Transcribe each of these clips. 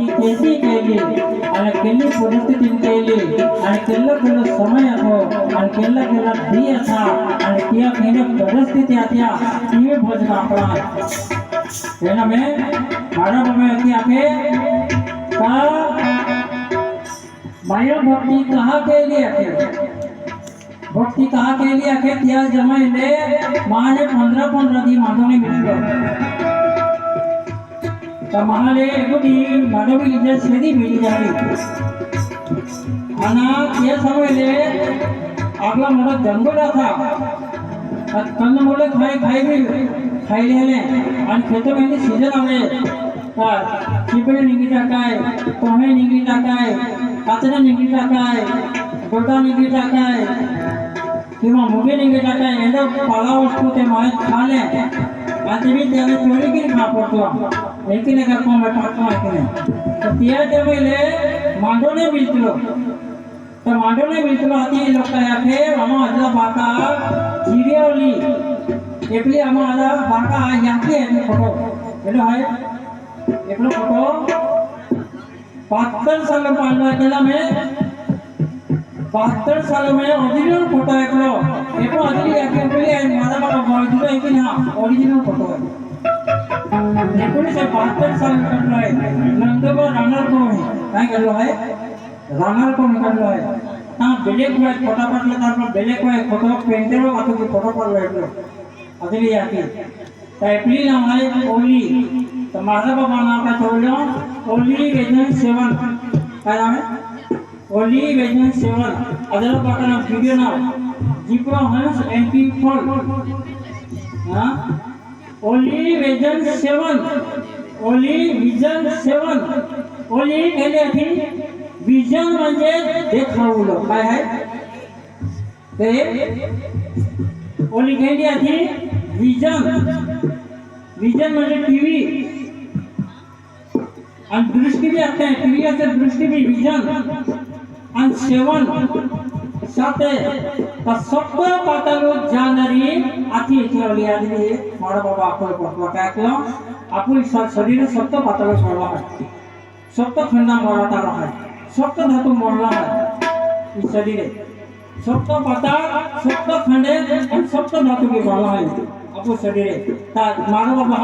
भक्ती कैसी केली आणि केली परिस्थिती केली आणि केल्ला समय હતો आणि केल्ला धी था आणि त्या केने परिस्थिती आत्या ती भजन आपला एना में मारा में की आके का माया भक्ति कहा के लिए आके भक्ति कहा के लिए आके त्या जमाई ले माने 15 दी माधवने मिललो तो महाले एगुदी माधवी इजे सीधी मिली जावी आना त्या समय ले आपला मोठा जंगल था कंद मोले खाई लेले आणि खेतोमध्ये सीजन आले चिपळे निघी टाकाय पोहे निघी टाकाय काचरा निघी टाकाय गोटा निघी टाकाय किंवा मुगे निघी टाकाय एवढं पाला वस्तू ते माहीत खाले आणि मी त्याला चोरी की खा पडतो एकीने करतो मैं टाकतो एकीने तर त्या तेवेले मांडोने मिळतो तर मांडोने मिळतो आती लोक याखे आम्हा आजला बाका जिरियोली एकली आम्हा आला बाका याखे फोटो हेलो है एकलो फोटो 72 साल पालना केला में 72 साल में ओरिजिनल फोटो एकलो आदली याके बोली आहे माझा बाबा मौजूद आहे की ना ओरिजिनल फोटो आहे 1972 साल करलो आहे नंदोबा रानर को काय करलो आहे रानर को निकललो आहे ता बेलेक में फोटो पडले तार बेलेक में फोटो पेंटर वातो की फोटो पडलो एकलो आदली याके टाइपली नाम आहे ओली तो माझा बाबा नाव का ठेवलो ओली वेजन सेवन काय नाम आहे ओली वेजन सेवन अदर बाका वीडियो नाव जिप्रो हंस एमपी फॉल हां ओली वेजन सेवन ओली विजन सेवन ओली केले थी विजन म्हणजे देखावलो काय आहे ते ओली केली थी विजन विजन म्हणजे टीवी आणि दृष्टी भी आता है टीवी से दृष्टी भी विजन आणि सेवन साथे का सत्य पातालो जाणारी आती ठेवली आली मारा बाबा आपण पटवा काय केलं आपण शरीर सत्य पातालो सोडला आहे सत्य खंडा मोडला आहे सत्य धातू मोडला आहे इस शरीर सत्य पाताळ सत्य खंडे आणि सत्य धातू के मोडला आहे आपको शरीर ता मारा बाबा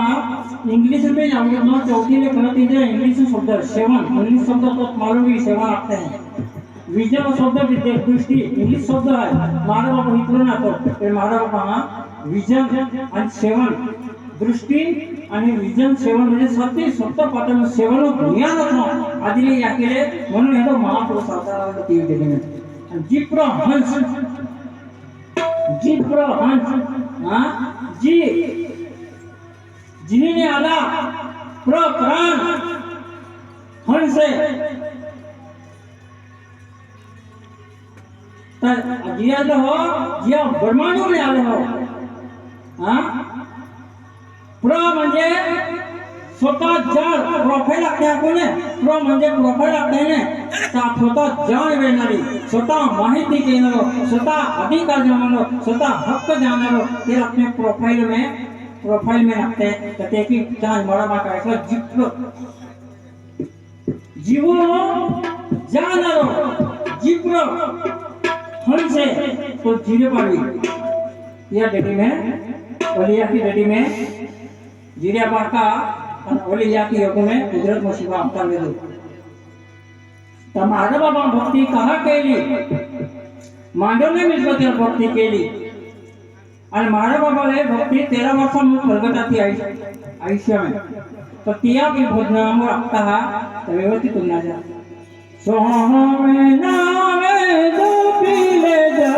इंग्लिश में हम लोग चौथी में करते हैं इंग्लिश शब्द सेवन इंग्लिश शब्द तो मालूम ही सेवन आते हैं विजन शब्द विद्या दृष्टि इंग्लिश शब्द है मारा बाबा इतना ना तो मारा बाबा विजन आणि सेवन दृष्टि आणि विजन सेवन म्हणजे सत्य सत्य पातळ सेवन ज्ञान होतं आदिले याकेले म्हणून हे तो महापुरुष अवताराला ती दिली आणि जिप्र हंस हां जी जिन्हें आला प्राण हंस तर जिया हो जिया ब्रह्मांड में आले हो हां प्र म्हणजे स्वतः जाण प्रोफाइल लागते कोणे प्र म्हणजे प्रोफाइल लागते ने ता स्वतः जाण वेणारी स्वतः माहिती घेणारो स्वतः अधिकार जाणणारो स्वतः हक्क जाणणारो ते अपने प्रोफाइल में रखते हैं तो देखी जान बड़ा मां का ऐसा जीवो जानो जिप्रो हंसे तो जीरे पावी या डेटी में ओलिया की डेटी में जीरे बाका और ओलिया की योग में कुदरत मुसीबत आपका ले दो तमारा बाबा भक्ति कहा केली मांडव ने मिलकर भक्ति केली आणि मारा बाबाले भक्ति 13 वर्ष में प्रगटाती आयुष्य में तो तिया की भोजनाम रखता है तो व्यवस्थित होना जा सोहमे नामे